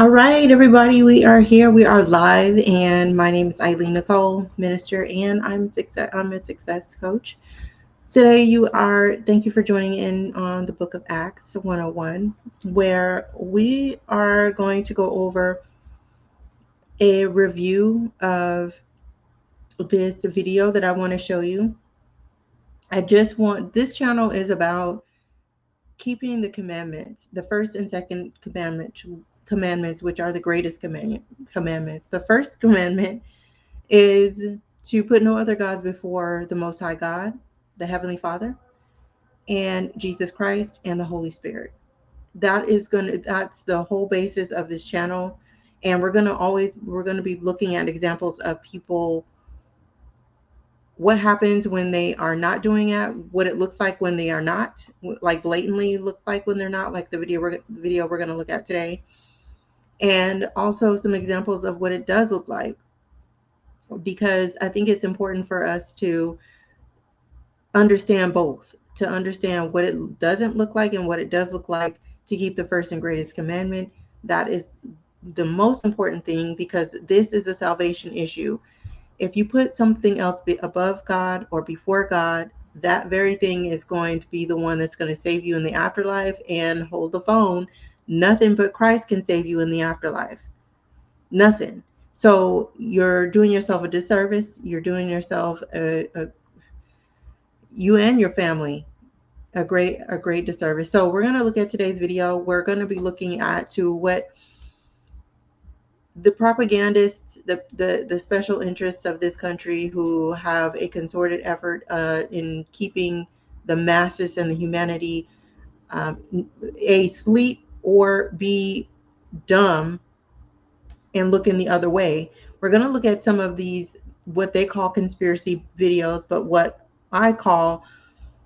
All right, everybody, we are here. We are live, and my name is Eileen Nicole, minister, and I'm a success coach. Today, thank you for joining in on the book of Acts 101, where we are going to go over a review of this video that I want to show you. This channel is about keeping the commandments, the first and second commandments, which are the greatest commandments. The first commandment is to put no other gods before the Most High God, the Heavenly Father, and Jesus Christ and the Holy Spirit. That's the whole basis of this channel. And we're gonna be looking at examples of people, what happens when they are not doing it, what it looks like when they are not, like blatantly looks like when they're not, like the video we're going to look at today, and also some examples of what it does look like, because I think it's important for us to understand both, to understand what it doesn't look like and what it does look like, to keep the first and greatest commandment. That is the most important thing, because this is a salvation issue. If you put something else above God or before God, that very thing is going to be the one that's going to save you in the afterlife. And hold the phone, nothing but Christ can save you in the afterlife. Nothing. So you're doing yourself a disservice. You're doing yourself you and your family a great disservice. So we're going to look at today's video. We're going to be looking at what the propagandists, the special interests of this country, who have a concerted effort in keeping the masses and the humanity asleep or be dumb and looking the other way. We're going to look at some of these, what they call conspiracy videos, but what I call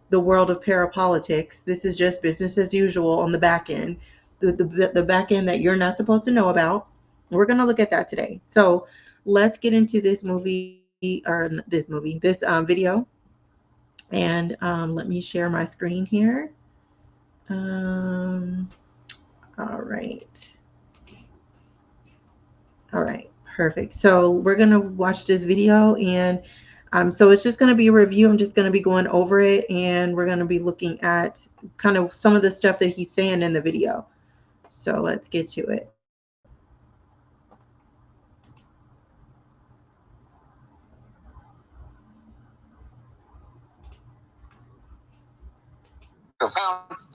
the world of parapolitics. This is just business as usual on the back end, the back end that you're not supposed to know about. We're going to look at that today. So let's get into this video. And let me share my screen here. All right. All right, perfect. So we're going to watch this video, and so it's just going to be a review. I'm just going to be going over it, and we're going to be looking at kind of some of the stuff that he's saying in the video. So let's get to it. They're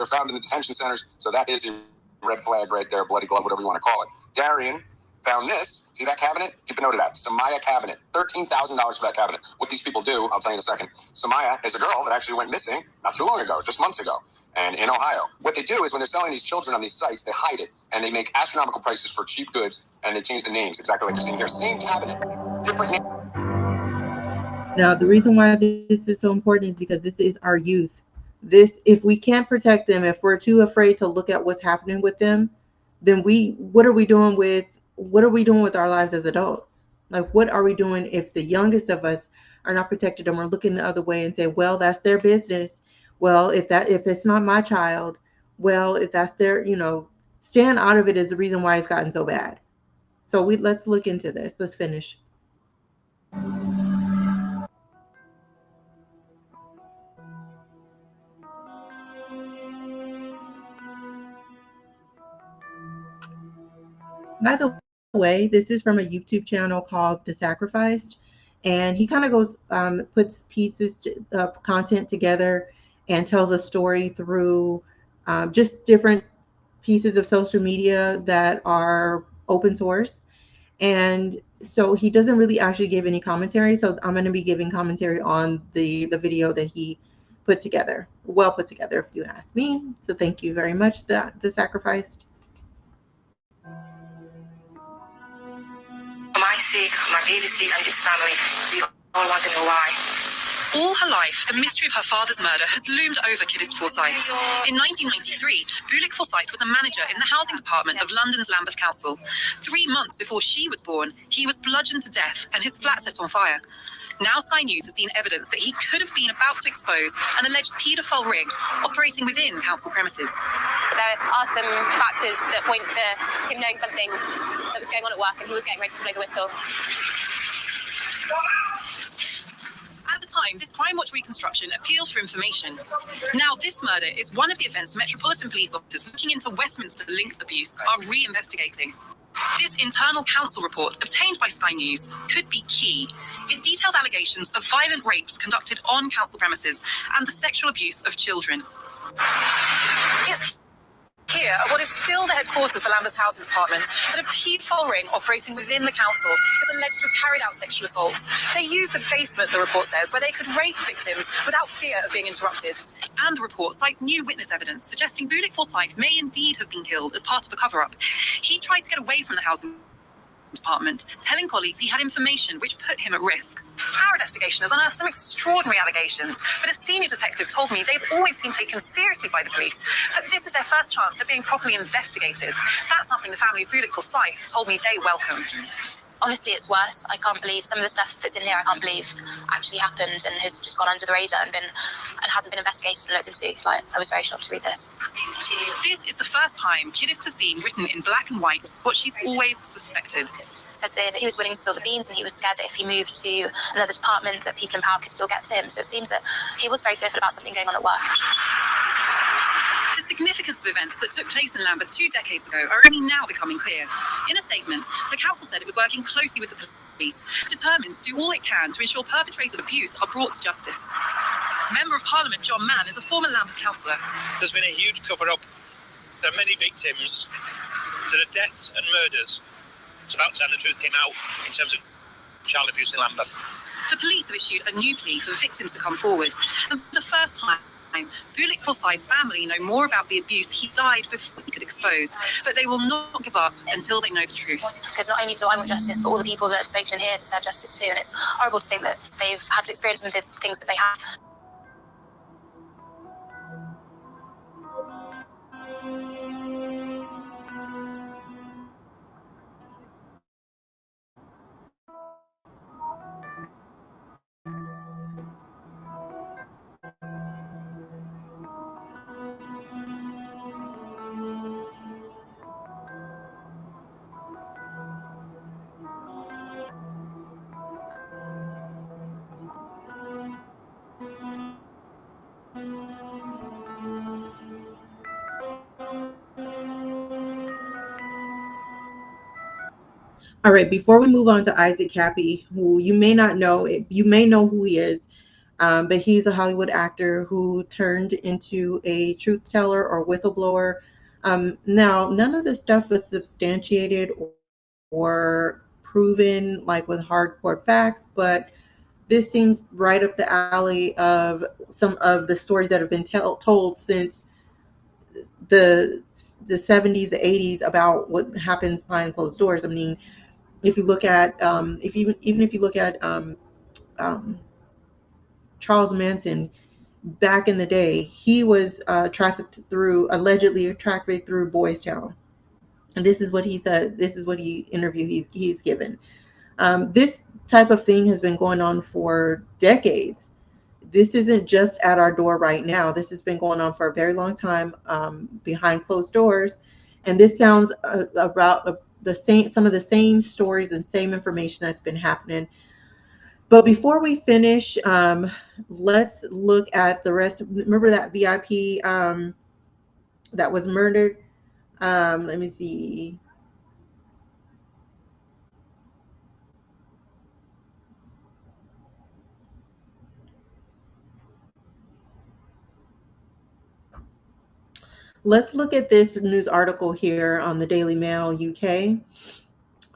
found in the detention centers. So that is a red flag right there, bloody glove, whatever you want to call it. Darian found this. See that cabinet? Keep a note of that. Samaya cabinet. $13,000 for that cabinet. What these people do, I'll tell you in a second. Samaya is a girl that actually went missing not too long ago, just months ago, and in Ohio. What they do is when they're selling these children on these sites, they hide it, and they make astronomical prices for cheap goods, and they change the names, exactly like you're seeing here. Same cabinet, different name. Now, the reason why this is so important is because this is our youth. If we can't protect them, if we're too afraid to look at what's happening with them, then what are we doing with our lives as adults? Like, what are we doing if the youngest of us are not protected and we're looking the other way and say, well, that's their business. Well, if it's not my child, well, if that's their, staying out of it is the reason why it's gotten so bad. So let's look into this. Let's finish. By the way, this is from a YouTube channel called The Sacrificed, and he kind of goes, puts pieces of content together and tells a story through just different pieces of social media that are open source. And so he doesn't really actually give any commentary. So I'm going to be giving commentary on the video that he put together. Well put together, if you ask me. So thank you very much, The Sacrificed. For my sake, my baby's sake, and his family, we all want to know why. All her life, the mystery of her father's murder has loomed over Kiddist Forsyth. In 1993, Bulik Forsyth was a manager in the housing department of London's Lambeth Council. 3 months before she was born, he was bludgeoned to death and his flat set on fire. Now Sky News has seen evidence that he could have been about to expose an alleged paedophile ring operating within council premises. There are some factors that point to him knowing something that was going on at work, and he was getting ready to blow the whistle. At the time, this Crime Watch reconstruction appealed for information. Now, this murder is one of the events Metropolitan Police officers looking into Westminster-linked abuse are re-investigating. This internal council report, obtained by Sky News, could be key. It details allegations of violent rapes conducted on council premises and the sexual abuse of children. It's here at what is still the headquarters of Lambeth Housing Department that a paedophile ring operating within the council is alleged to have carried out sexual assaults. They used the basement, the report says, where they could rape victims without fear of being interrupted. And the report cites new witness evidence suggesting Bulik Forsyth may indeed have been killed as part of a cover-up. He tried to get away from the housing department, telling colleagues he had information which put him at risk. Our investigation has unearthed some extraordinary allegations, but a senior detective told me they've always been taken seriously by the police, but this is their first chance at being properly investigated. That's something the family of Bulik Forsyth told me they welcomed. Honestly, it's worse. I can't believe some of the stuff that's in here. I can't believe actually happened and has just gone under the radar and hasn't been investigated and looked into. Like, I was very shocked to read this. This is the first time Kiddist has seen written in black and white what she's always suspected. Says that he was willing to spill the beans, and he was scared that if he moved to another department that people in power could still get to him. So it seems that he was very fearful about something going on at work. The significance of events that took place in Lambeth 2 decades ago are only now becoming clear. In a statement, the council said it was working closely with the police, determined to do all it can to ensure perpetrators of abuse are brought to justice. Member of Parliament John Mann is a former Lambeth councillor. There's been a huge cover-up. There are many victims to the deaths and murders. It's about time the truth came out in terms of child abuse in Lambeth. The police have issued a new plea for victims to come forward. And for the first time, Bulik Forsyth's family know more about the abuse he died before he could expose, but they will not give up until they know the truth. Because not only do I want justice, but all the people that have spoken in here deserve justice too, and it's horrible to think that they've had to experience some of the things that they have. All right, before we move on to Isaac KAPPY, who you may not know, you may know who he is, but he's a Hollywood actor who turned into a truth teller or whistleblower. Now, none of this stuff was substantiated or proven like with hardcore facts, but this seems right up the alley of some of the stories that have been told since the 70s, the 80s about what happens behind closed doors. I mean, if you look at if you look at Charles Manson, back in the day, he was allegedly trafficked through Boys Town, and this is what he said. This is what interview he's given. This type of thing has been going on for decades. This isn't just at our door right now. This has been going on for a very long time behind closed doors, and this sounds about some of the same stories and same information that's been happening. But before we finish, let's look at the rest. Remember that VIP that was murdered? Let me see. Let's look at this news article here on the Daily Mail UK.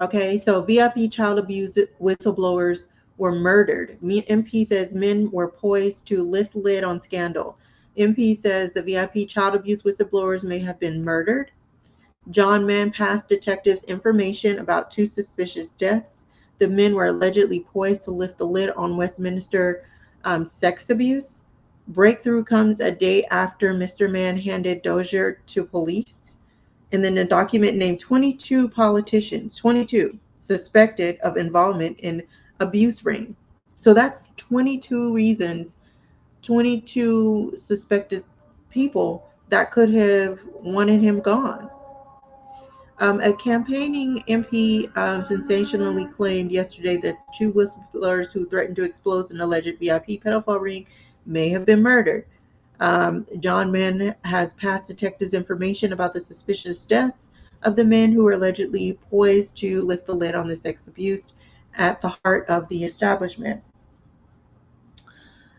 Okay, so VIP child abuse whistleblowers were murdered. MP says men were poised to lift lid on scandal. MP says the VIP child abuse whistleblowers may have been murdered. John Mann passed detectives information about 2 suspicious deaths. The men were allegedly poised to lift the lid on Westminster sex abuse. Breakthrough comes a day after Mr. Mann handed Dozier to police. And then the document named 22 politicians, 22 suspected of involvement in abuse ring. So that's 22 reasons, 22 suspected people that could have wanted him gone. A campaigning MP sensationally claimed yesterday that two whistleblowers who threatened to expose an alleged VIP pedophile ring may have been murdered. John Mann has passed detectives information about the suspicious deaths of the men who were allegedly poised to lift the lid on the sex abuse at the heart of the establishment.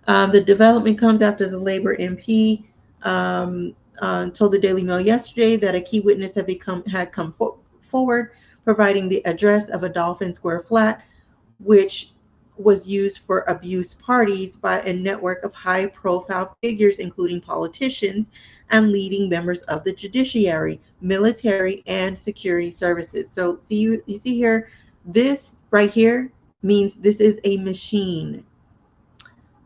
The development comes after the Labor MP told the Daily Mail yesterday that a key witness had come forward, providing the address of a Dolphin Square flat, which was used for abuse parties by a network of high-profile figures, including politicians and leading members of the judiciary, military, and security services. So, you see here, this right here means this is a machine.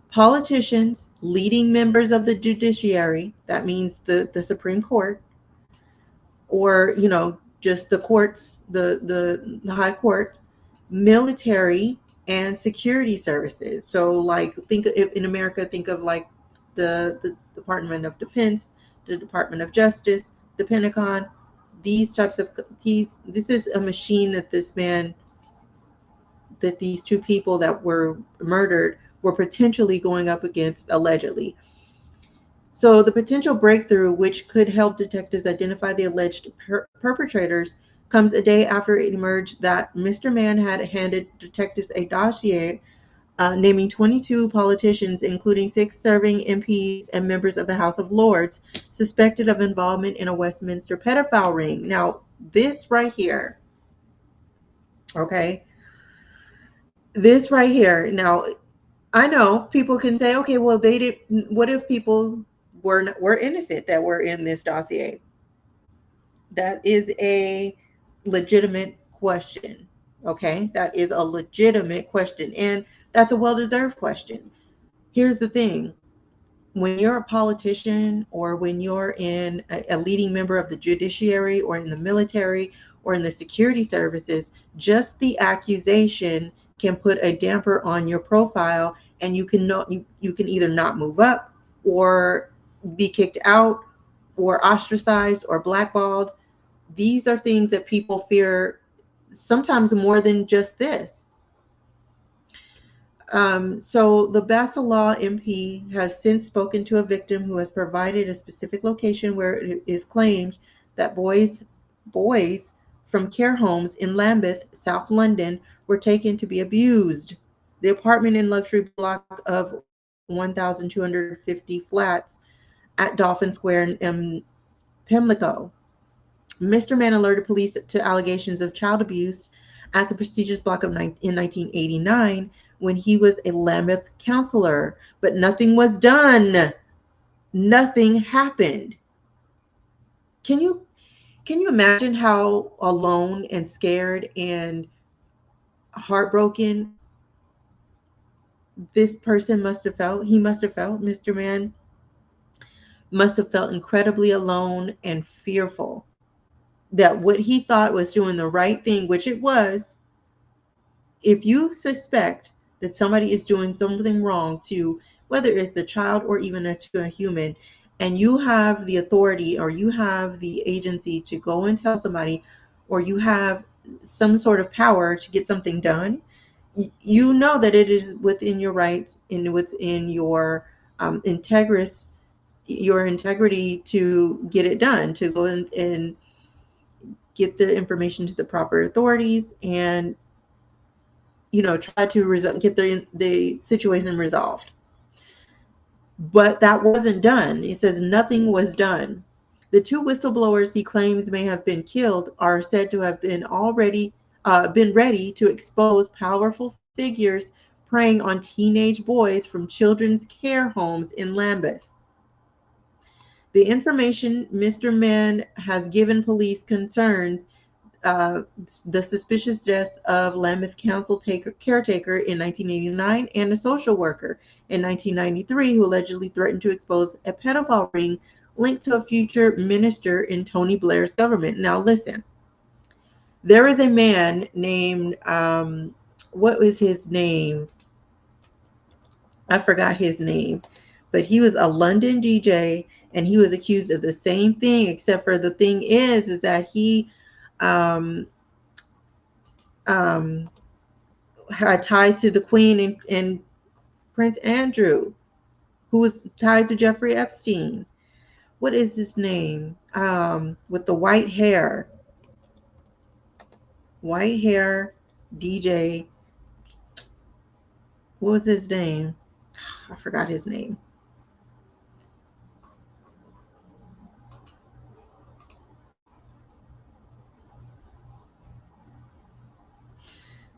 Politicians, leading members of the judiciary, that means the Supreme Court, or just the courts, the high court, military, and security services. So like think of, in America, think of like the Department of Defense, the Department of Justice, the Pentagon. These types of this is a machine that these two people that were murdered were potentially going up against, allegedly. So the potential breakthrough, which could help detectives identify the alleged perpetrators, comes a day after it emerged that Mr. Mann had handed detectives a dossier naming 22 politicians, including 6 serving MPs and members of the House of Lords, suspected of involvement in a Westminster pedophile ring. Now, this right here, okay, this right here. Now, I know people can say, okay, well, they did. What if people were innocent that were in this dossier? That is a legitimate question. Okay, that is a legitimate question, and that's a well-deserved question. Here's the thing: when you're a politician, or when you're in a leading member of the judiciary, or in the military, or in the security services, just the accusation can put a damper on your profile, and you can either not move up, or be kicked out, or ostracized, or blackballed. These are things that people fear, sometimes more than just this. So the Basalaw MP has since spoken to a victim who has provided a specific location where it is claimed that boys from care homes in Lambeth, South London, were taken to be abused. The apartment and luxury block of 1,250 flats at Dolphin Square in Pimlico. Mr. Mann alerted police to allegations of child abuse at the prestigious block in 1989 when he was a Lambeth councillor, but nothing was done. Nothing happened. Can you imagine how alone and scared and heartbroken this person must have felt? Mr. Mann must have felt incredibly alone and fearful that what he thought was doing the right thing, which it was. If you suspect that somebody is doing something wrong to, whether it's a child or even to a human, and you have the authority, or you have the agency to go and tell somebody, or you have some sort of power to get something done, you know that it is within your rights and within your integrity to get it done, to go and get the information to the proper authorities, and try to get the situation resolved. But that wasn't done. He says nothing was done. The 2 whistleblowers he claims may have been killed are said to have been ready to expose powerful figures preying on teenage boys from children's care homes in Lambeth. The information Mr. Mann has given police concerns the suspicious deaths of Lambeth Council caretaker in 1989 and a social worker in 1993 who allegedly threatened to expose a pedophile ring linked to a future minister in Tony Blair's government. Now listen, there is a man named, what was his name? I forgot his name, but he was a London DJ, and he was accused of the same thing, except for the thing is that he um, um, had ties to the Queen and Prince Andrew, who was tied to Jeffrey Epstein. What is his name? With the white hair DJ. What was his name? I forgot his name.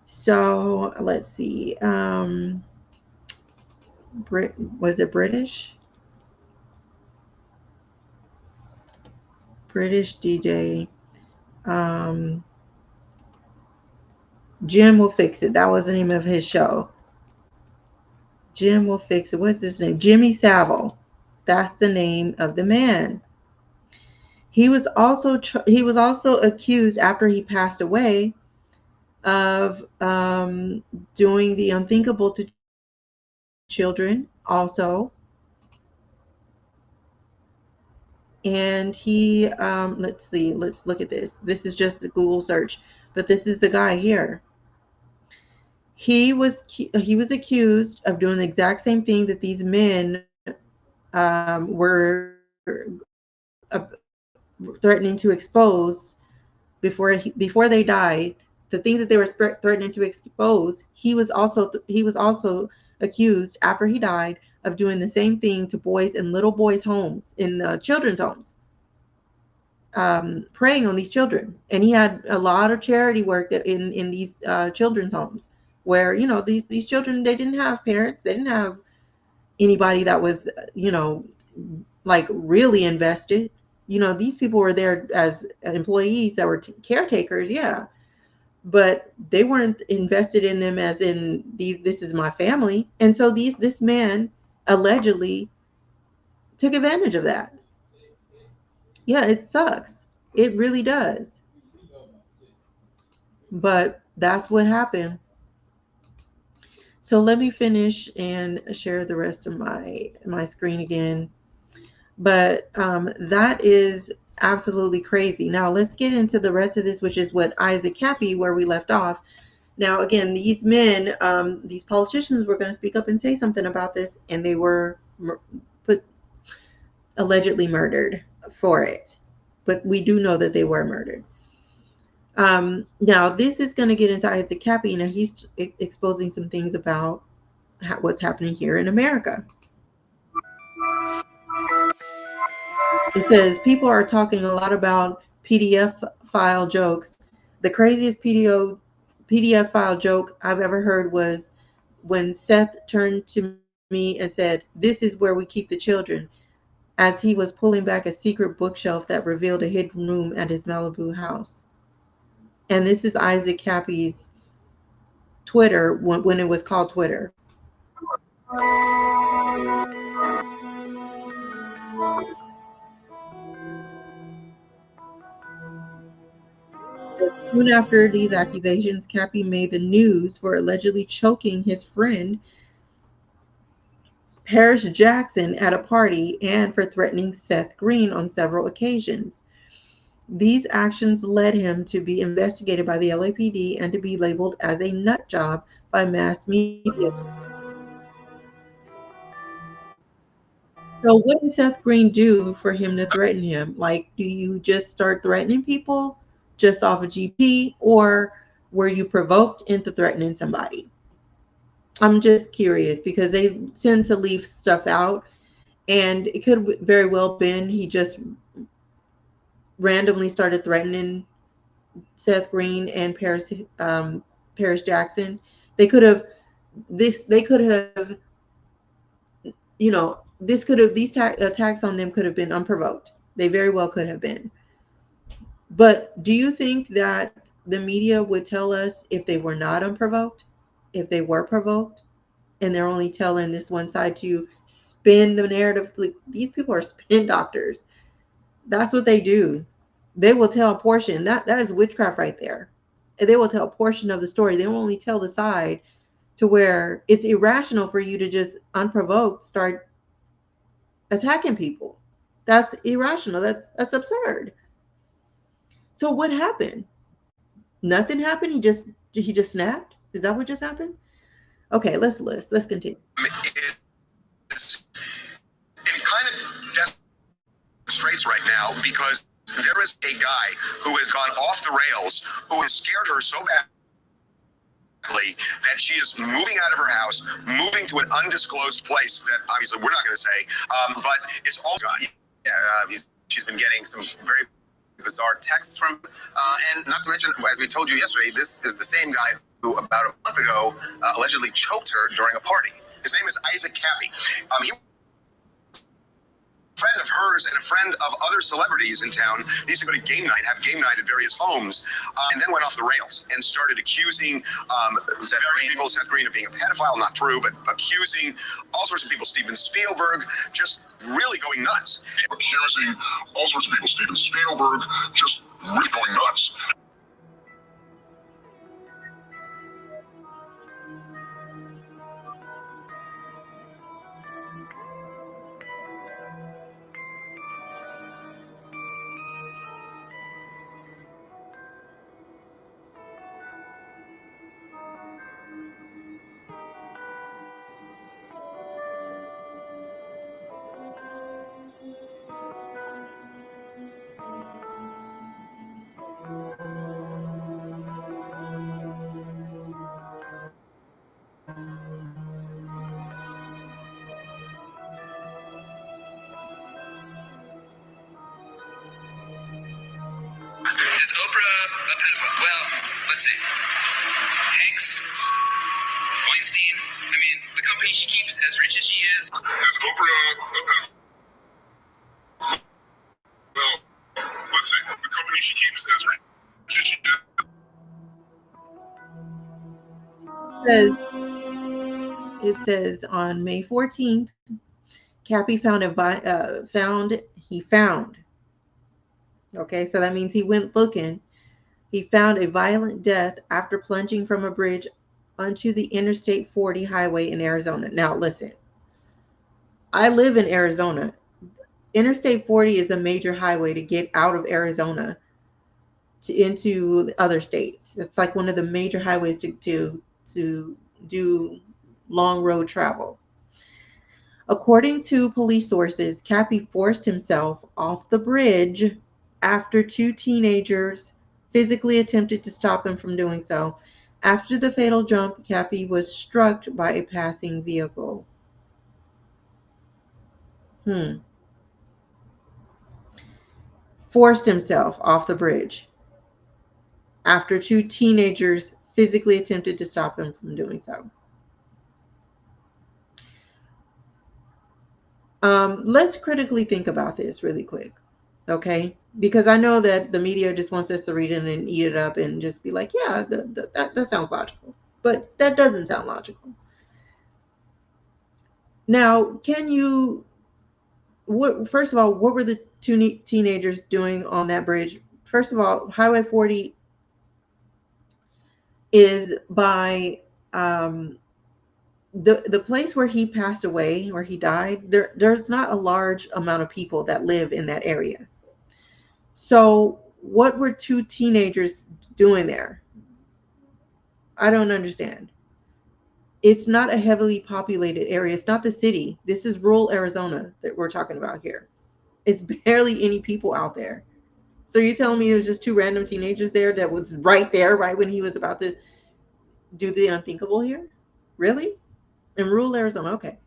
So let's see. Was it British? British DJ. Um, Jim Will Fix It. That was the name of his show. Jim Will Fix It. What's his name? Jimmy Savile. That's the name of the man. He was also accused after he passed away of doing the unthinkable to children also. And he let's see, let's look at this. This is just a Google search, but this is the guy here. He was accused of doing the exact same thing that these men were threatening to expose before they died. The things that they were threatening to expose, he was also accused after he died of doing the same thing to boys in little boys' homes, in children's homes, preying on these children. And he had a lot of charity work in these children's homes, where these children, they didn't have parents, they didn't have anybody that was like really invested. These people were there as employees that were caretakers, yeah, but they weren't invested in them as in this is my family. And so this man allegedly took advantage of that. Yeah, it sucks. It really does. But that's what happened. So let me finish and share the rest of my screen again. But that is absolutely crazy. Now let's get into the rest of this, which is what Isaac Kappy, where we left off. Now again, these men, these politicians were going to speak up and say something about this, and they were allegedly murdered for it. But we do know that they were murdered. Now this is going to get into Isaac Kappy. Now he's exposing some things about what's happening here in America. It says people are talking a lot about PDF file jokes. The craziest PDF file joke I've ever heard was when Seth turned to me and said, "This is where we keep the children," as he was pulling back a secret bookshelf that revealed a hidden room at his Malibu house. And this is Isaac Kappy's Twitter when it was called Twitter. Soon after these accusations, Kappy made the news for allegedly choking his friend Paris Jackson at a party and for threatening Seth Green on several occasions. These actions led him to be investigated by the LAPD and to be labeled as a nut job by mass media. So what did Seth Green do for him to threaten him? Like, do you just start threatening people just off of GP, or were you provoked into threatening somebody? I'm just curious because they tend to leave stuff out, and it could very well been he just randomly started threatening Seth Green and Paris Jackson. They could have They could have this could have these attacks on them could have been unprovoked. They very well could have been. But do you think that the media would tell us if they were not unprovoked, if they were provoked, and they're only telling this one side to spin the narrative? Like, these people are spin doctors. That's what they do. They will tell a portion. That is witchcraft right there. And they will tell a portion of the story. They will only tell the side to where it's irrational for you to just unprovoked start attacking people. That's irrational. That's absurd. So what happened? Nothing happened. He just snapped. Is that what just happened? Okay, let's continue. Is in kind of straits right now because there is a guy who has gone off the rails who has scared her so badly that she is moving out of her house, moving to an undisclosed place that obviously we're not going to say, but it's all gone. Yeah, she's been getting some very bizarre texts from, and not to mention, as we told you yesterday, this is the same guy who about a month ago allegedly choked her during a party. His name is Isaac Kappy. He friend of hers and a friend of other celebrities in town. He used to go to game night, have game night at various homes, and then went off the rails and started accusing Seth Green of being a pedophile. Not true, but accusing all sorts of people. Steven Spielberg, just really going nuts. Accusing all sorts of people. Steven Spielberg, just really going nuts. Is Oprah a pedophile? Well, let's see. Hanks, Weinstein. I mean, the company she keeps, as rich as she is. Is Oprah a pedophile? Well, let's see. The company she keeps as rich as she is. It says on May 14th, Kappy found. Okay, so that means he went looking. He found a violent death after plunging from a bridge onto the Interstate 40 highway in Arizona. Now, listen, I live in Arizona. Interstate 40 is a major highway to get out of Arizona into other states. It's like one of the major highways to do long road travel. According to police sources, Kappy forced himself off the bridge after two teenagers physically attempted to stop him from doing so. After the fatal jump, Kappy was struck by a passing vehicle. Forced himself off the bridge after two teenagers physically attempted to stop him from doing so. Let's critically think about this really quick, okay? Because I know that the media just wants us to read it and eat it up and just be like, yeah, that sounds logical. But that doesn't sound logical. Now, first of all, what were the two teenagers doing on that bridge? First of all, Highway 40 is by the place where he passed away, where he died. There's not a large amount of people that live in that area. So what were two teenagers doing there? I don't understand. It's not a heavily populated area. It's not the city. This is rural Arizona that we're talking about here. It's barely any people out there. So you're telling me there's just two random teenagers there that was right there, right when he was about to do the unthinkable here? Really? In rural Arizona? Okay.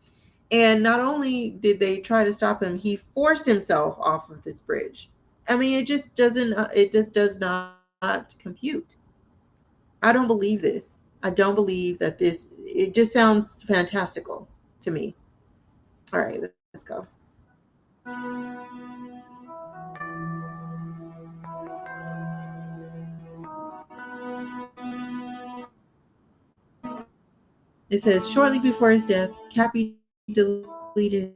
And not only did they try to stop him, he forced himself off of this bridge. I mean, it just does not compute. I don't believe this. I don't believe that it just sounds fantastical to me. All right, let's go. It says shortly before his death, Kappy deleted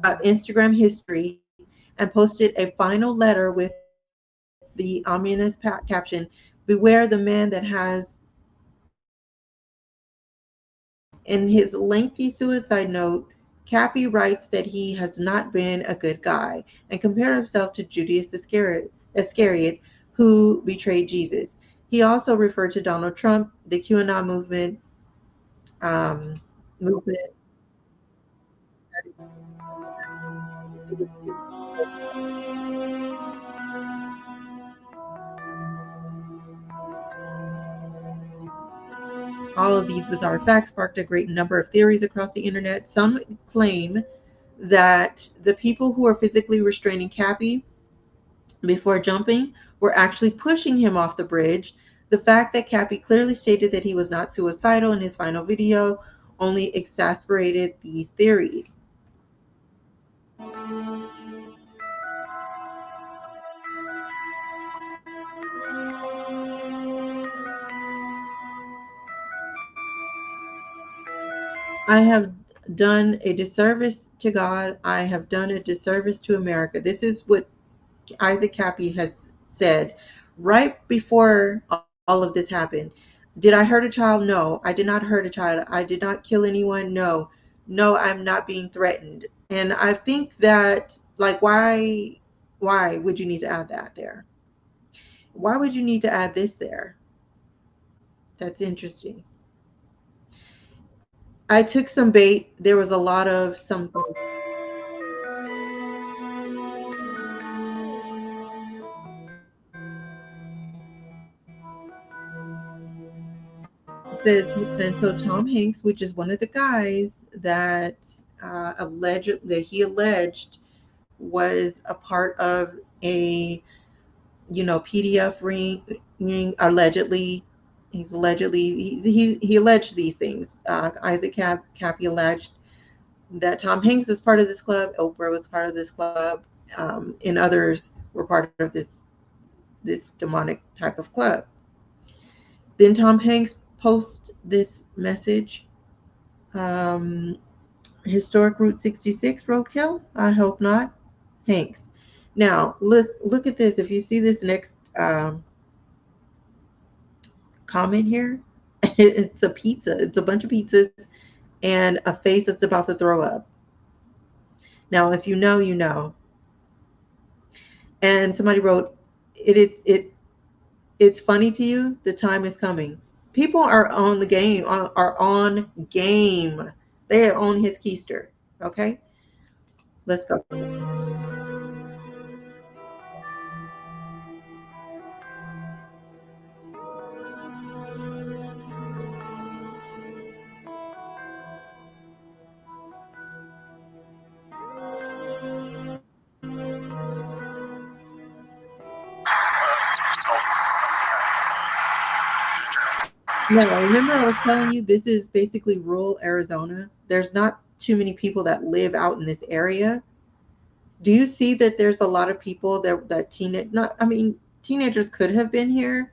Instagram history and posted a final letter with the ominous caption, "Beware the man that has In his lengthy suicide note, Kappy writes that he has not been a good guy and compared himself to Judas Iscariot, who betrayed Jesus. He also referred to Donald Trump, the QAnon um, movement. All of these bizarre facts sparked a great number of theories across the internet. Some claim that the people who are physically restraining Kappy before jumping were actually pushing him off the bridge. The fact that Kappy clearly stated that he was not suicidal in his final video only exasperated these theories. I have done a disservice to God. I have done a disservice to America. This is what Isaac Kappy has said right before all of this happened. Did I hurt a child? No, I did not hurt a child. I did not kill anyone. No, no, I'm not being threatened. And I think that, like, why would you need to add that there? Why would you need to add this there? That's interesting. I took some bait. There was a lot of some. Says, and so Tom Hanks, which is one of the guys that he alleged was a part of a PDF ring allegedly. He alleged these things. Isaac Kappy alleged that Tom Hanks was part of this club, Oprah was part of this club, and others were part of this demonic type of club. Then Tom Hanks posts this message. Historic Route 66 roadkill? I hope not. Hanks. Now, look at this. If you see this next comment here, it's a pizza. It's a bunch of pizzas and a face that's about to throw up. Now, if you know, you know. And somebody wrote, it's funny to you. The time is coming. People are on the game. Are on game. They are on his keister. Okay, let's go. Now, remember I was telling you this is basically rural Arizona. There's not too many people that live out in this area. Do you see that there's a lot of people that teenagers could have been here,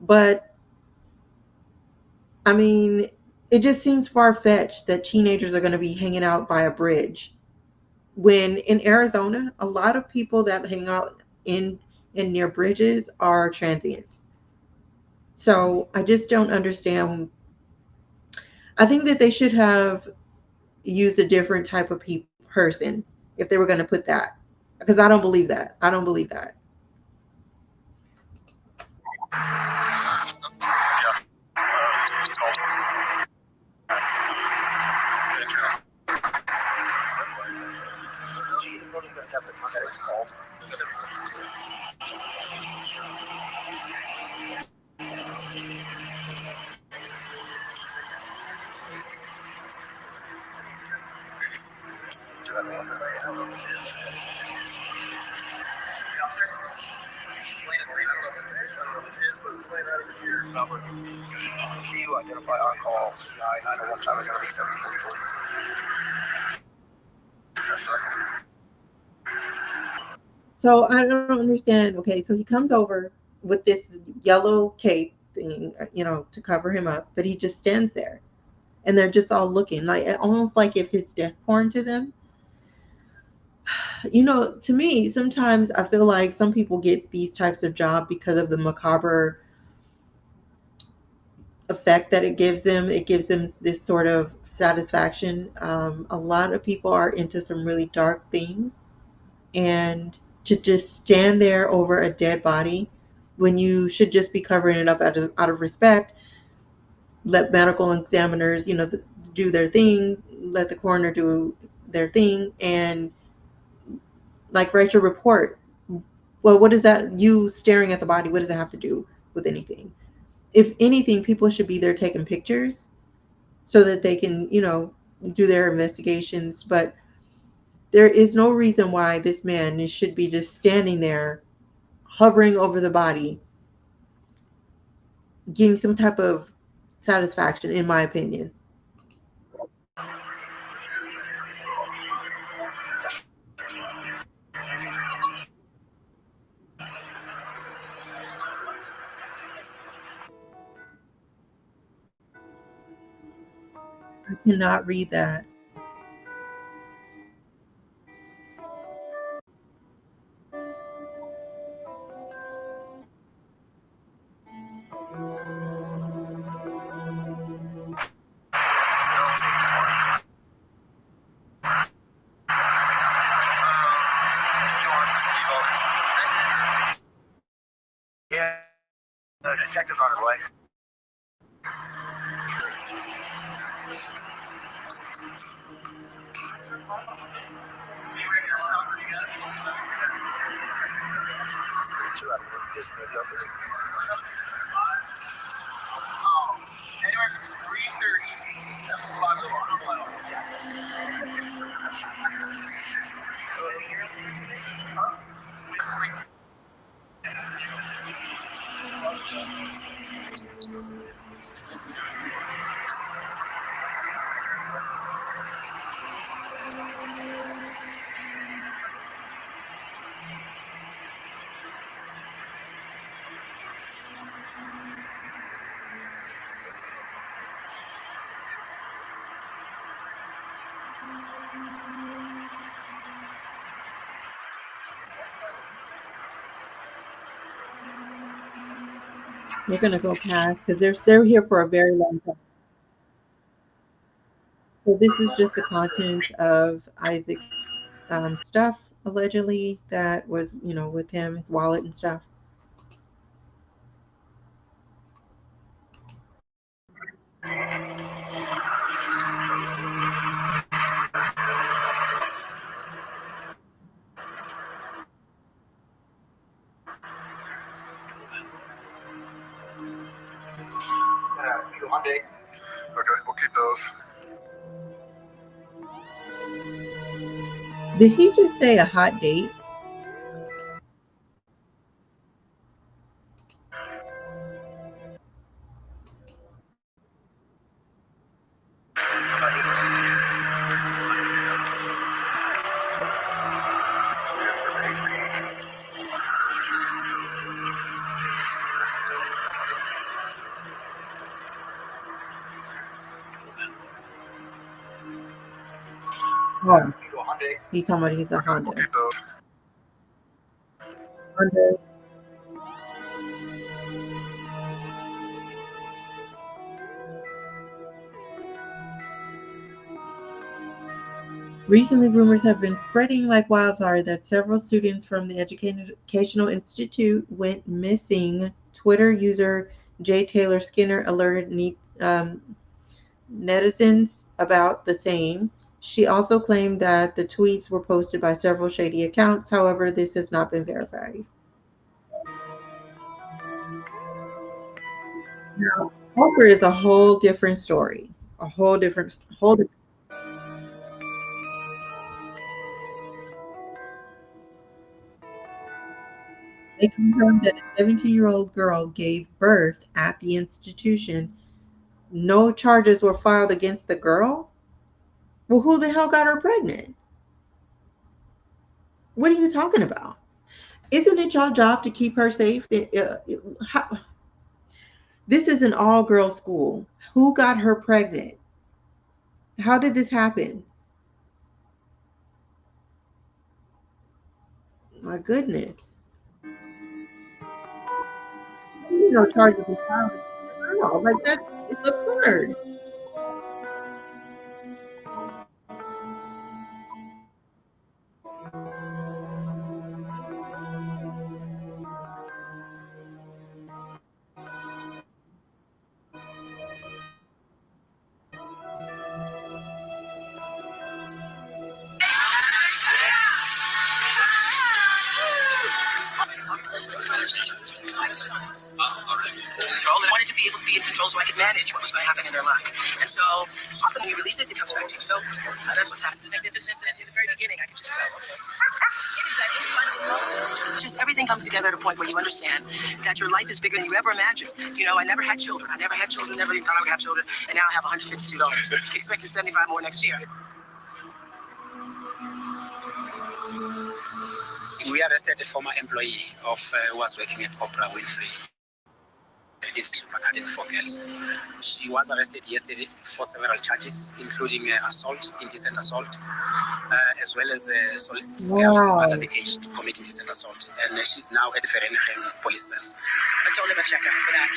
but I mean, it just seems far-fetched that teenagers are going to be hanging out by a bridge. When in Arizona, a lot of people that hang out in near bridges are transients. So I just don't understand. I think that they should have used a different type of person if they were going to put that, because I don't believe that. I don't believe that. Identify on call CI 901 time is going to be 744. So I don't understand. Okay, so he comes over with this yellow cape thing, to cover him up, but he just stands there, and they're just all looking like almost like if it's death porn to them. To me, sometimes I feel like some people get these types of jobs because of the macabre effect that it gives them. It gives them this sort of satisfaction. A lot of people are into some really dark things, and to just stand there over a dead body when you should just be covering it up out of respect, let medical examiners, do their thing, let the coroner do their thing, and like write your report. Well, what is that? You staring at the body, what does it have to do with anything? If anything, people should be there taking pictures so that they can, do their investigations. But there is no reason why this man should be just standing there, hovering over the body, getting some type of satisfaction, in my opinion. I cannot read that. Yeah, the detective's on his way. Just mediocre. Anywhere from 3:30 to 7 o'clock We're gonna go past because they're here for a very long time. So this is just the contents of Isaac's stuff, allegedly, that was, with him, his wallet and stuff. Monday. Okay, we'll keep those. Did he just say a hot date? Oh, he's talking about he's a Honda. We'll keep those. Honda. Recently, rumors have been spreading like wildfire that several students from the Educational Institute went missing. Twitter user J. Taylor Skinner alerted netizens about the same. She also claimed that the tweets were posted by several shady accounts. However, this has not been verified. Now, Harper is a whole different story. A whole different. They confirmed that a 17-year-old girl gave birth at the institution. No charges were filed against the girl. Well, who the hell got her pregnant? What are you talking about? Isn't it your job to keep her safe? This is an all-girl school. Who got her pregnant? How did this happen? My goodness. No charges were filed. I don't know, like that. It's absurd. Control. I wanted to be able to be in control so I could manage what was going to happen in their lives. And so often when you release it, it comes back to you. So that's what's happened. Magnificent. In the very beginning, I could just tell. Just everything comes together at a point where you understand that your life is bigger than you ever imagined. You know, I never had children. Never even thought I would have children. And now I have $152. Expecting 75 more next year. We arrested a former employee of who was working at Oprah Winfrey Leadership Academy for Girls. She was arrested yesterday for several charges, including assault, indecent assault, as well as soliciting girls under the age to commit indecent assault. And she's now at the Vereeniging police cells. I don't have a check for that.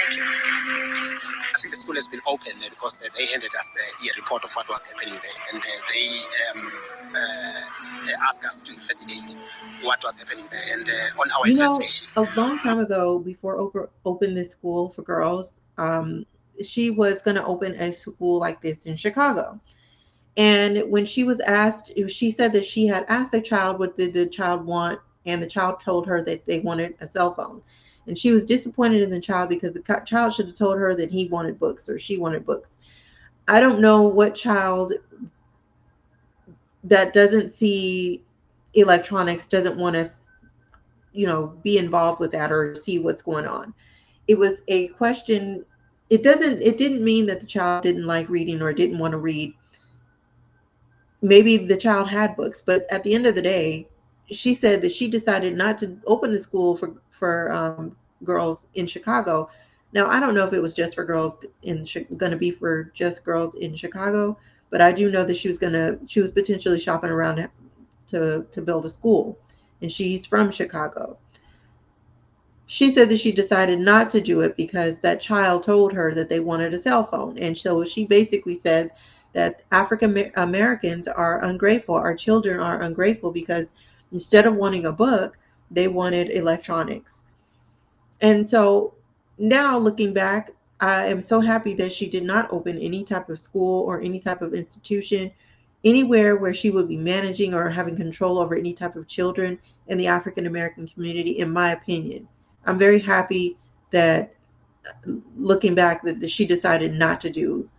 Thank you. I think the school has been open because they handed us a report of what was happening there, and they asked us to investigate what was happening there. And on our investigation, a long time ago, before Oprah opened this school for girls, she was going to open a school like this in Chicago. And when she was asked, she said that she had asked the child what did the child want, and the child told her that they wanted a cell phone. And she was disappointed in the child because the child should have told her that he wanted books or she wanted books. I don't know what child that doesn't see electronics doesn't want to, be involved with that or see what's going on. It was a question. It didn't mean that the child didn't like reading or didn't want to read. Maybe the child had books, but at the end of the day, she said that she decided not to open the school for girls in Chicago. Now, I don't know if it was just for girls going to be for just girls in Chicago, but I do know that she was potentially shopping around to build a school, and she's from Chicago. She said that she decided not to do it because that child told her that they wanted a cell phone, and so she basically said that African Americans are ungrateful. Our children are ungrateful because instead of wanting a book, they wanted electronics. And so now looking back, I am so happy that she did not open any type of school or any type of institution anywhere where she would be managing or having control over any type of children in the African American community, in my opinion. I'm very happy that looking back that she decided not to do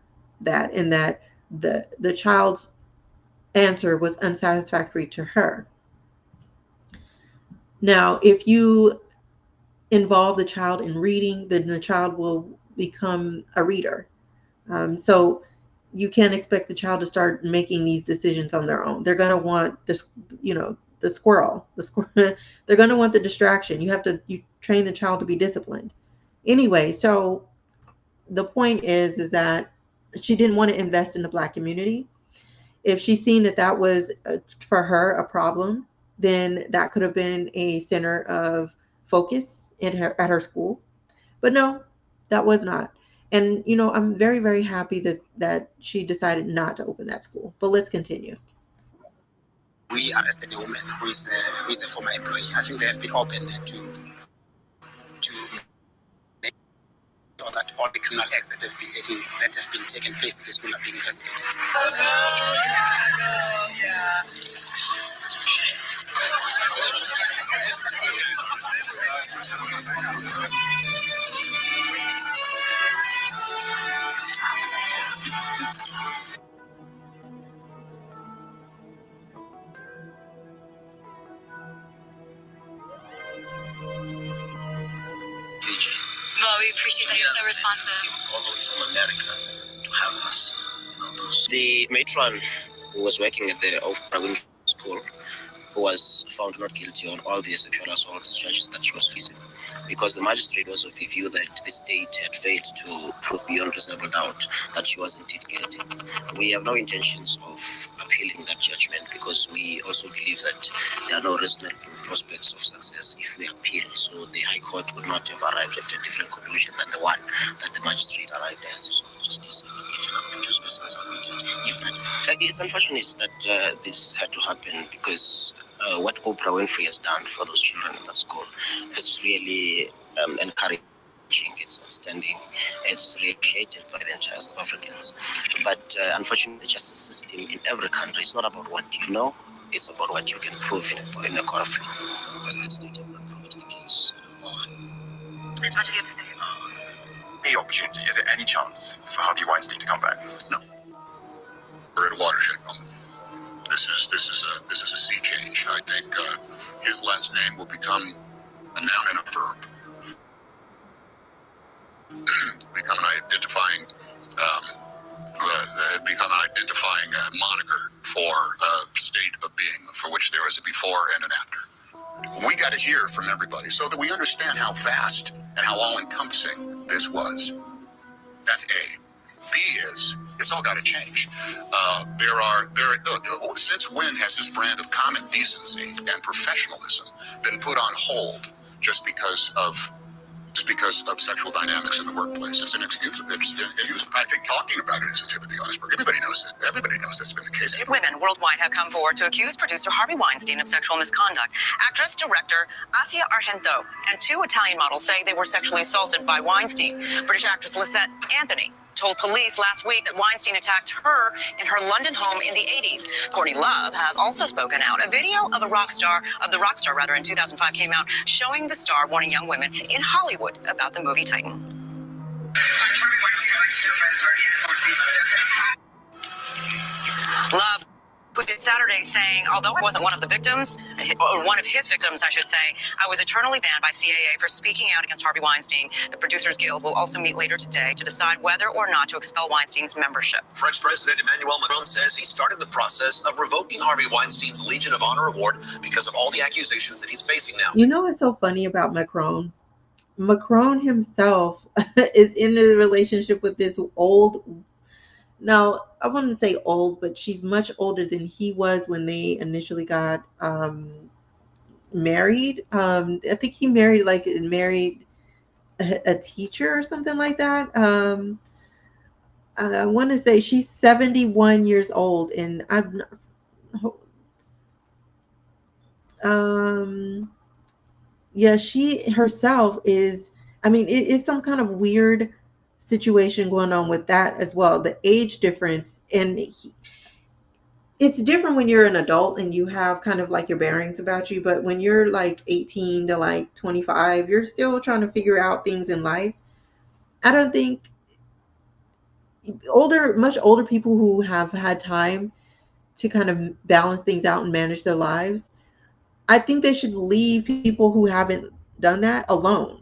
that, and that the child's answer was unsatisfactory to her. Now, if you involve the child in reading, then the child will become a reader. So you can't expect the child to start making these decisions on their own. They're going to want this, the squirrel. They're going to want the distraction. You train the child to be disciplined. Anyway, so the point is that she didn't want to invest in the Black community. If she's seen that was for her a problem, then that could have been a center of focus at her school. But no, that was not. And I'm very, very happy that she decided not to open that school. But let's continue. We arrested a woman who is a former employee. I think they have been open to make sure that all the criminal acts that have been taken place in the school are being investigated. Well, we appreciate that you're so responsive. All the way from America to have us. The matron who was working at the Oprah Winfrey School, who was found not guilty on all the sexual assault charges that she was facing, because the magistrate was of the view that the state had failed to prove beyond reasonable doubt that she was indeed guilty. We have no intentions of appealing appealing that judgment because we also believe that there are no reasonable prospects of success if we appeal. So the High Court would not have arrived at a different conclusion than the one that the magistrate arrived at. So justice, if an accused person is acquitted, if that, it's unfortunate that this had to happen because what Oprah Winfrey has done for those children in that school is really encouraging. It's outstanding. It's appreciated by the entire South Africans. But unfortunately, the justice system in every country is not about what you know, it's about what you can prove in a court of law. As the state have not proved the case. As much as you have to say. Any opportunity, is there any chance for Harvey Weinstein to come back? No. We're at a watershed moment. This is a sea change. I think his last name will become a noun and a verb. become an identifying moniker for a state of being for which there is a before and an after. We got to hear from everybody so that we understand how vast and how all-encompassing this was. That's A. B is, it's all got to change. Since when has this brand of common decency and professionalism been put on hold just because of sexual dynamics in the workplace? It's inexcusable. I think talking about it is the tip of the iceberg. Everybody knows it. Everybody knows that's been the case. Women worldwide have come forward to accuse producer Harvey Weinstein of sexual misconduct. Actress, director Asia Argento and 2 Italian models say they were sexually assaulted by Weinstein. British actress Lisette Anthony told police last week that Weinstein attacked her in her London home in the 80s. Courtney Love has also spoken out. A video of the rock star in 2005 came out showing the star warning young women in Hollywood about the movie Titan. Love tweeted Saturday saying, although I wasn't one of the victims, or one of his victims, I should say, I was eternally banned by CAA for speaking out against Harvey Weinstein. The Producers Guild will also meet later today to decide whether or not to expel Weinstein's membership. French President Emmanuel Macron says he started the process of revoking Harvey Weinstein's Legion of Honor award because of all the accusations that he's facing now. You know what's so funny about Macron? Macron himself is in a relationship with this old. Now, I wouldn't say old, but she's much older than he was when they initially got married. I think he married a teacher or something like that. I want to say she's 71 years old, and yeah, she herself is. I mean, it's some kind of weird situation going on with that as well. The age difference, and it's different when you're an adult and you have kind of like your bearings about you, but when you're like 18 to like 25, you're still trying to figure out things in life. I don't think much older people who have had time to kind of balance things out and manage their lives, I think they should leave people who haven't done that alone.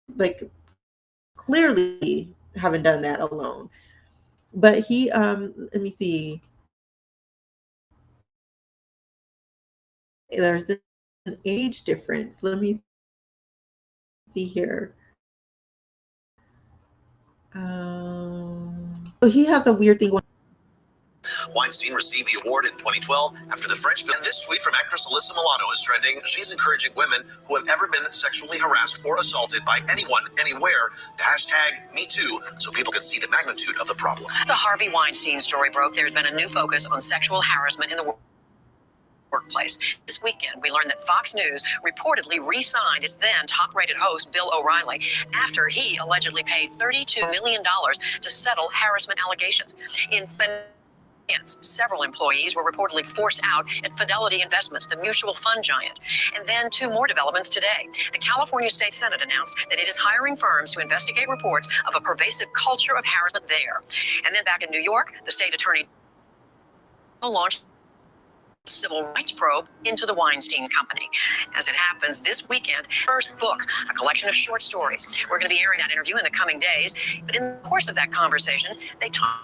Like clearly haven't done that alone. But he let me see. There's an age difference. Let me see here. So he has a weird thing going. Weinstein received the award in 2012 after the French film. This tweet from actress Alyssa Milano is trending. She's encouraging women who have ever been sexually harassed or assaulted by anyone, anywhere, to hashtag #MeToo so people can see the magnitude of the problem. The Harvey Weinstein story broke. There's been a new focus on sexual harassment in the workplace. This weekend, we learned that Fox News reportedly re-signed its then top-rated host, Bill O'Reilly, after he allegedly paid $32 million to settle harassment allegations. In finance, several employees were reportedly forced out at Fidelity Investments, the mutual fund giant. And then 2 more developments today. The California State Senate announced that it is hiring firms to investigate reports of a pervasive culture of harassment there. And then back in New York, the state attorney launched a civil rights probe into the Weinstein Company. As it happens, this weekend, first book, a collection of short stories. We're going to be airing that interview in the coming days. But in the course of that conversation, they talked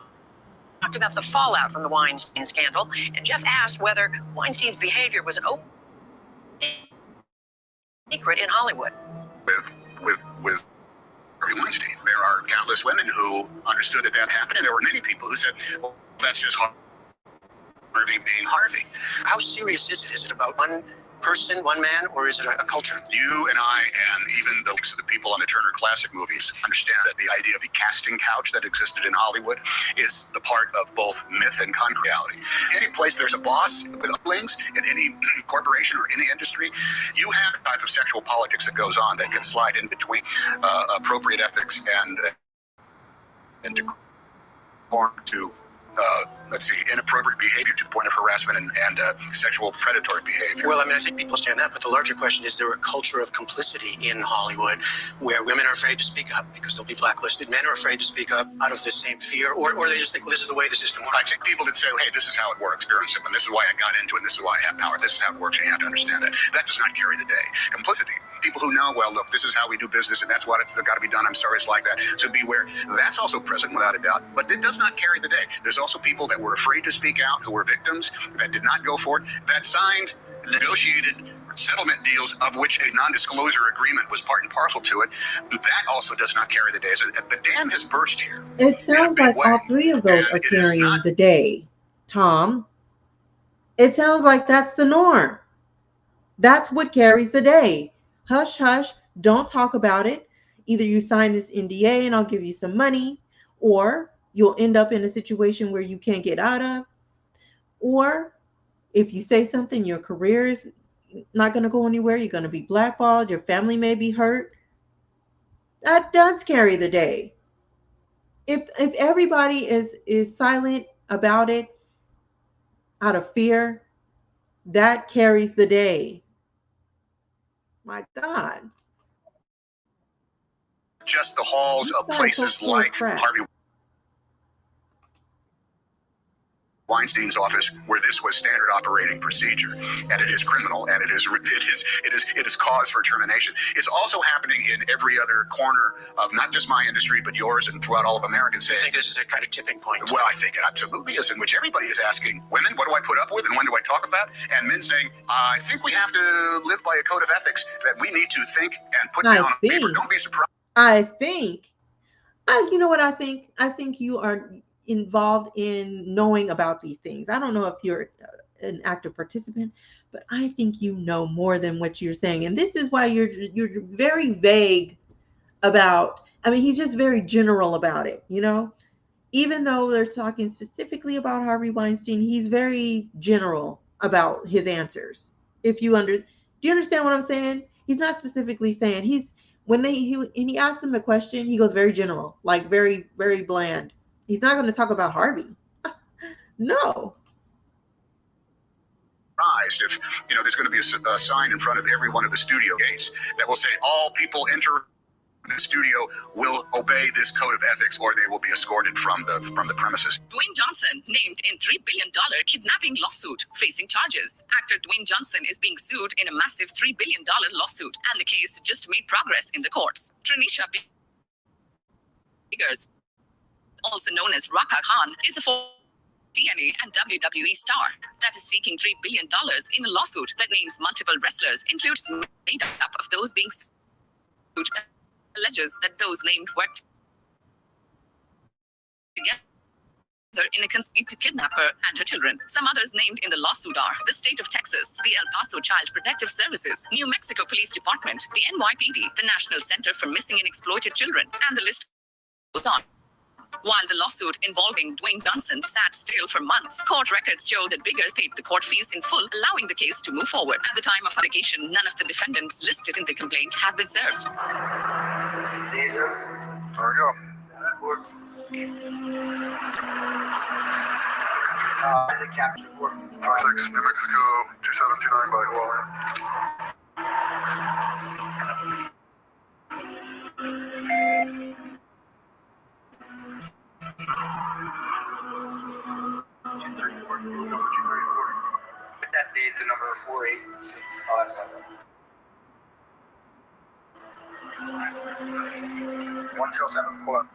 about the fallout from the Weinstein scandal, and Jeff asked whether Weinstein's behavior was an open secret in Hollywood. With Harvey Weinstein. There are countless women who understood that that happened, and there were many people who said, well, that's just Harvey being Harvey. How serious is it? Is it about one person, one man, or is it a culture? You and I, and even the likes of the people on the Turner Classic Movies, understand that the idea of the casting couch that existed in Hollywood is the part of both myth and concrete reality. Any place there's a boss with uplinks in any corporation or any industry, you have a type of sexual politics that goes on that can slide in between appropriate ethics and decorum to inappropriate behavior to the point of harassment and sexual predatory behavior. Well, I mean, I think people understand that, but the larger question is there a culture of complicity in Hollywood where women are afraid to speak up because they'll be blacklisted, men are afraid to speak up out of the same fear, or they just think, well, this is the way the system works? I think people that say, hey, this is how it works, pure and simple, and this is why I got into it, and this is why I have power, this is how it works, and you have to understand that. That does not carry the day. Complicity. People who know, well, look, this is how we do business, and that's what it's got to be done. I'm sorry it's like that. So beware. That's also present without a doubt, but it does not carry the day. There's also people that were afraid to speak out, who were victims, that did not go for it, that signed, negotiated settlement deals of which a non-disclosure agreement was part and parcel to it. That also does not carry the day. So the dam has burst here. It sounds like all three of those are carrying the day, Tom. It sounds like that's the norm. That's what carries the day. Hush, hush, don't talk about it. Either you sign this NDA and I'll give you some money, or you'll end up in a situation where you can't get out of. Or if you say something, your career is not going to go anywhere. You're going to be blackballed. Your family may be hurt. That does carry the day. If everybody is silent about it out of fear, that carries the day. My God. Just the halls of places like Harvey Weinstein's office, where this was standard operating procedure, and it is criminal, and it is cause for termination. It's also happening in every other corner of not just my industry, but yours and throughout all of America. I think this is a kind of tipping point. Well, I think it absolutely is, in which everybody is asking women, what do I put up with, and when do I talk about? And men saying, I think we have to live by a code of ethics that we need to think and put down on paper. Don't be surprised. You know what I think? I think you are involved in knowing about these things. I don't know if you're an active participant, but I think you know more than what you're saying. And this is why you're very vague about, I mean, he's just very general about it, you know? Even though they're talking specifically about Harvey Weinstein, he's very general about his answers. Do you understand what I'm saying? He's not specifically saying, when he asks him a question, he goes very general, like very, very bland. He's not going to talk about Harvey. No. If there's going to be a sign in front of every one of the studio gates that will say all people enter the studio will obey this code of ethics, or they will be escorted from the premises. Dwayne Johnson named in $3 billion kidnapping lawsuit, facing charges. Actor Dwayne Johnson is being sued in a massive $3 billion lawsuit, and the case just made progress in the courts. Trinisha Biggers, also known as Raka Khan, is a former TNA and WWE star that is seeking $3 billion in a lawsuit that names multiple wrestlers, including made up of those being sued, alleges that those named worked together in a conceit to kidnap her and her children. Some others named in the lawsuit are the state of Texas, the El Paso Child Protective Services, New Mexico Police Department, the NYPD, the National Center for Missing and Exploited Children, and the list goes on. While the lawsuit involving Dwayne Johnson sat still for months, court records show that Biggers paid the court fees in full, allowing the case to move forward. At the time of allegation, none of the defendants listed in the complaint have been served. There we go. Is it Captain? 6, New Mexico, 2729 by Huawei. That is the number 486. 107. Hold on.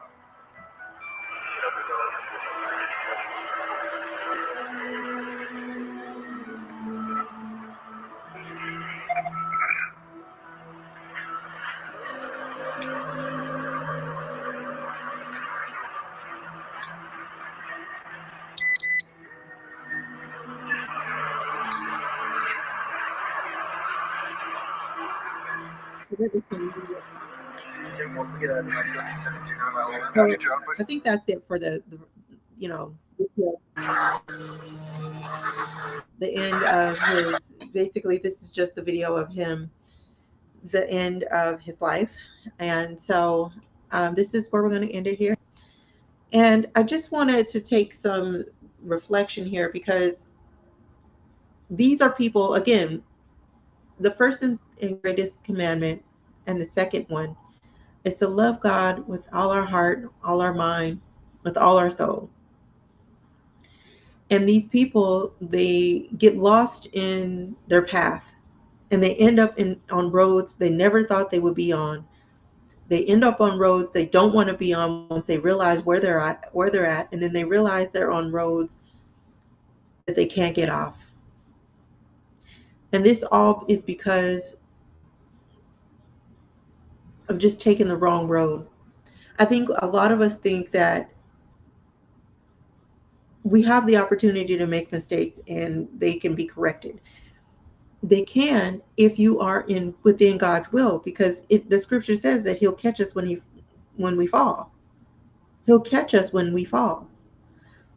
I think that's it for the you know, the end of his, basically this is just the video of him, the end of his life. And so this is where we're going to end it here. And I just wanted to take some reflection here, because these are people, again, the first and greatest commandment and the second one is to love God with all our heart, all our mind, with all our soul. And these people, they get lost in their path, and they end up on roads they never thought they would be on. They end up on roads they don't want to be on once they realize where they're at, and then they realize they're on roads that they can't get off. And this all is because of just taking the wrong road. I think a lot of us think that we have the opportunity to make mistakes and they can be corrected. They can, if you are within God's will, because the scripture says that he'll catch us when we fall. He'll catch us when we fall.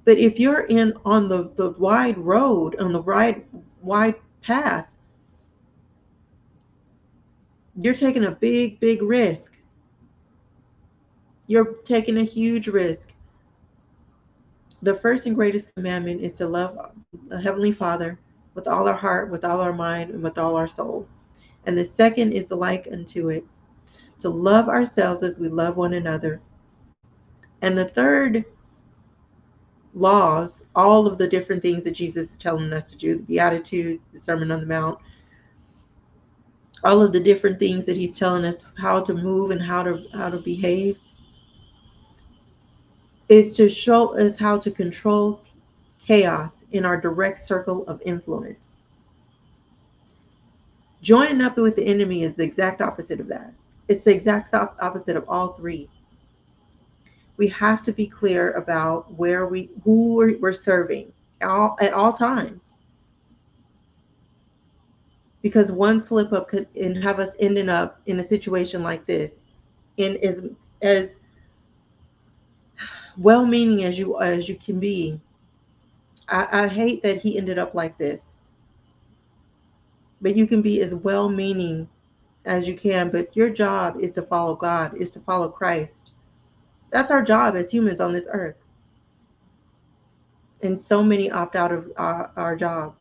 But if you're on the wide road, on the wide path, you're taking a big risk. You're taking a huge risk. The first and greatest commandment is to love the Heavenly Father with all our heart, with all our mind, and with all our soul. And the second is the like unto it, to love ourselves as we love one another. And the third laws, all of the different things that Jesus is telling us to do, the Beatitudes, the Sermon on the Mount, all of the different things that he's telling us how to move and how to behave, is to show us how to control chaos in our direct circle of influence. Joining up with the enemy is the exact opposite of that. It's the exact opposite of all three. We have to be clear about who we're serving at all times. Because one slip up could have us ending up in a situation like this. And as well-meaning as you can be, I hate that he ended up like this. But you can be as well-meaning as you can, but your job is to follow God, is to follow Christ. That's our job as humans on this earth. And so many opt out of our job.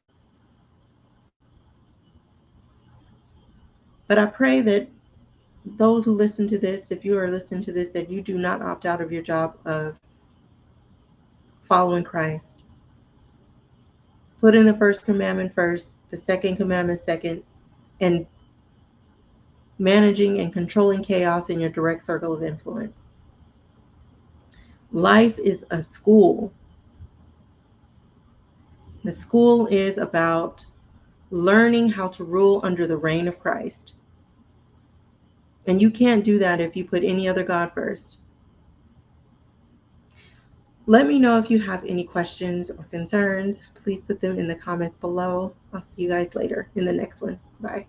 But I pray that those who listen to this, if you are listening to this, that you do not opt out of your job of following Christ. Put in the first commandment first, the second commandment second, and managing and controlling chaos in your direct circle of influence. Life is a school. The school is about learning how to rule under the reign of Christ. And you can't do that if you put any other God first. Let me know if you have any questions or concerns. Please put them in the comments below. I'll see you guys later in the next one. Bye.